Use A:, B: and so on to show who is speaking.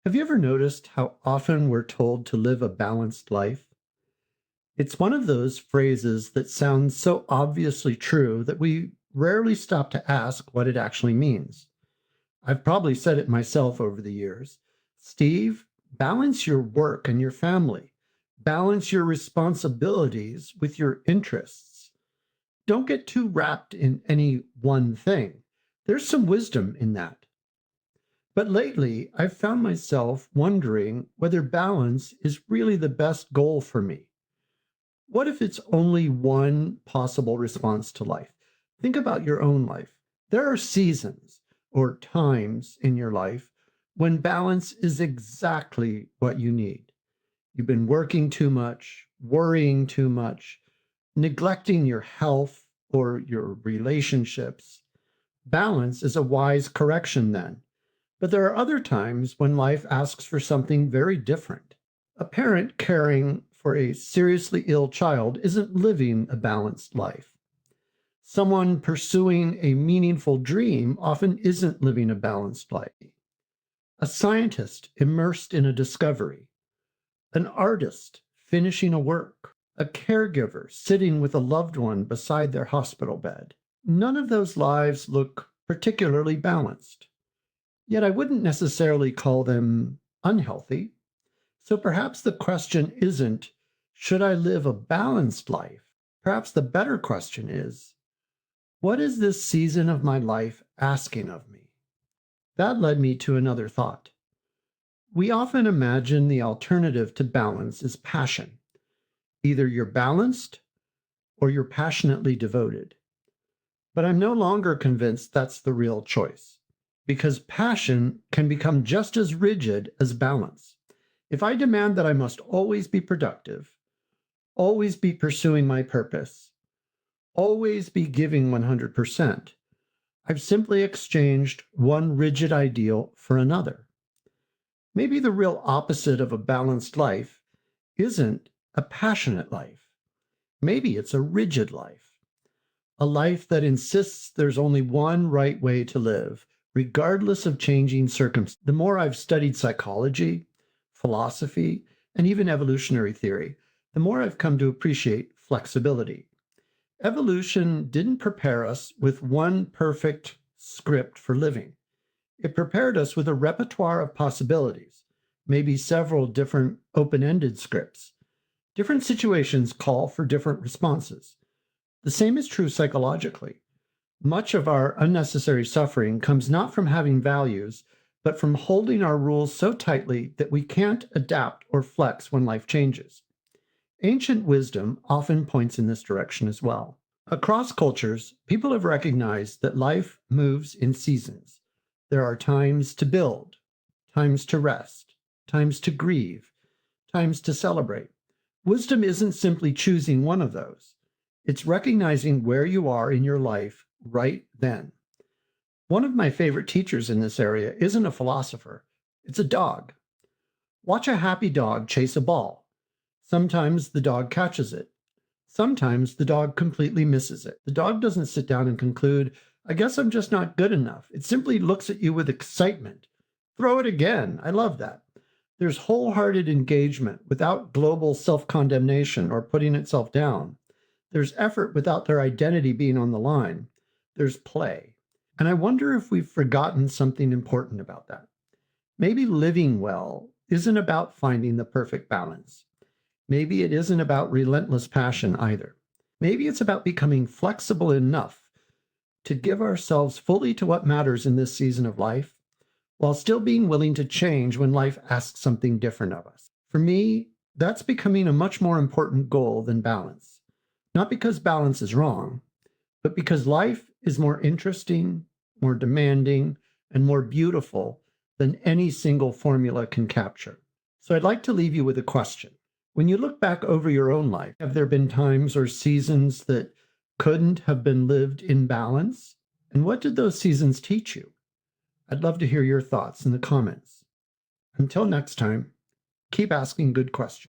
A: Have you ever noticed how often we're told to live a balanced life? It's one of those phrases that sounds so obviously true that we rarely stop to ask what it actually means. I've probably said it myself over the years. Steve, balance your work and your family. Balance your responsibilities with your interests. Don't get too wrapped in any one thing. There's some wisdom in that. But lately, I've found myself wondering whether balance is really the best goal for me. What if it's only one possible response to life? Think about your own life. There are seasons or times in your life when balance is exactly what you need. You've been working too much, worrying too much, neglecting your health or your relationships. Balance is a wise correction then. But there are other times when life asks for something very different. A parent caring for a seriously ill child isn't living a balanced life. Someone pursuing a meaningful dream often isn't living a balanced life. A scientist immersed in a discovery, an artist finishing a work, a caregiver sitting with a loved one beside their hospital bed. None of those lives look particularly balanced. Yet I wouldn't necessarily call them unhealthy. So perhaps the question isn't, should I live a balanced life? Perhaps the better question is, what is this season of my life asking of me? That led me to another thought. We often imagine the alternative to balance is passion. Either you're balanced or you're passionately devoted. But I'm no longer convinced that's the real choice, because passion can become just as rigid as balance. If I demand that I must always be productive, always be pursuing my purpose, always be giving 100%, I've simply exchanged one rigid ideal for another. Maybe the real opposite of a balanced life isn't a passionate life. Maybe it's a rigid life. A life that insists there's only one right way to live, regardless of changing circumstances. The more I've studied psychology, philosophy, and even evolutionary theory, the more I've come to appreciate flexibility. Evolution didn't prepare us with one perfect script for living. It prepared us with a repertoire of possibilities, maybe several different open-ended scripts. Different situations call for different responses. The same is true psychologically. Much of our unnecessary suffering comes not from having values, but from holding our rules so tightly that we can't adapt or flex when life changes. Ancient wisdom often points in this direction as well. Across cultures, people have recognized that life moves in seasons. There are times to build, times to rest, times to grieve, times to celebrate. Wisdom isn't simply choosing one of those. It's recognizing where you are in your life right then. One of my favorite teachers in this area isn't a philosopher, it's a dog. Watch a happy dog chase a ball. Sometimes the dog catches it. Sometimes the dog completely misses it. The dog doesn't sit down and conclude, I guess I'm just not good enough. It simply looks at you with excitement. Throw it again. I love that. There's wholehearted engagement without global self-condemnation or putting itself down. There's effort without their identity being on the line. There's play. And I wonder if we've forgotten something important about that. Maybe living well isn't about finding the perfect balance. Maybe it isn't about relentless passion either. Maybe it's about becoming flexible enough to give ourselves fully to what matters in this season of life, while still being willing to change when life asks something different of us. For me, that's becoming a much more important goal than balance. Not because balance is wrong, but because life is more interesting, more demanding, and more beautiful than any single formula can capture. So I'd like to leave you with a question. When you look back over your own life, have there been times or seasons that couldn't have been lived in balance? And what did those seasons teach you? I'd love to hear your thoughts in the comments. Until next time, keep asking good questions.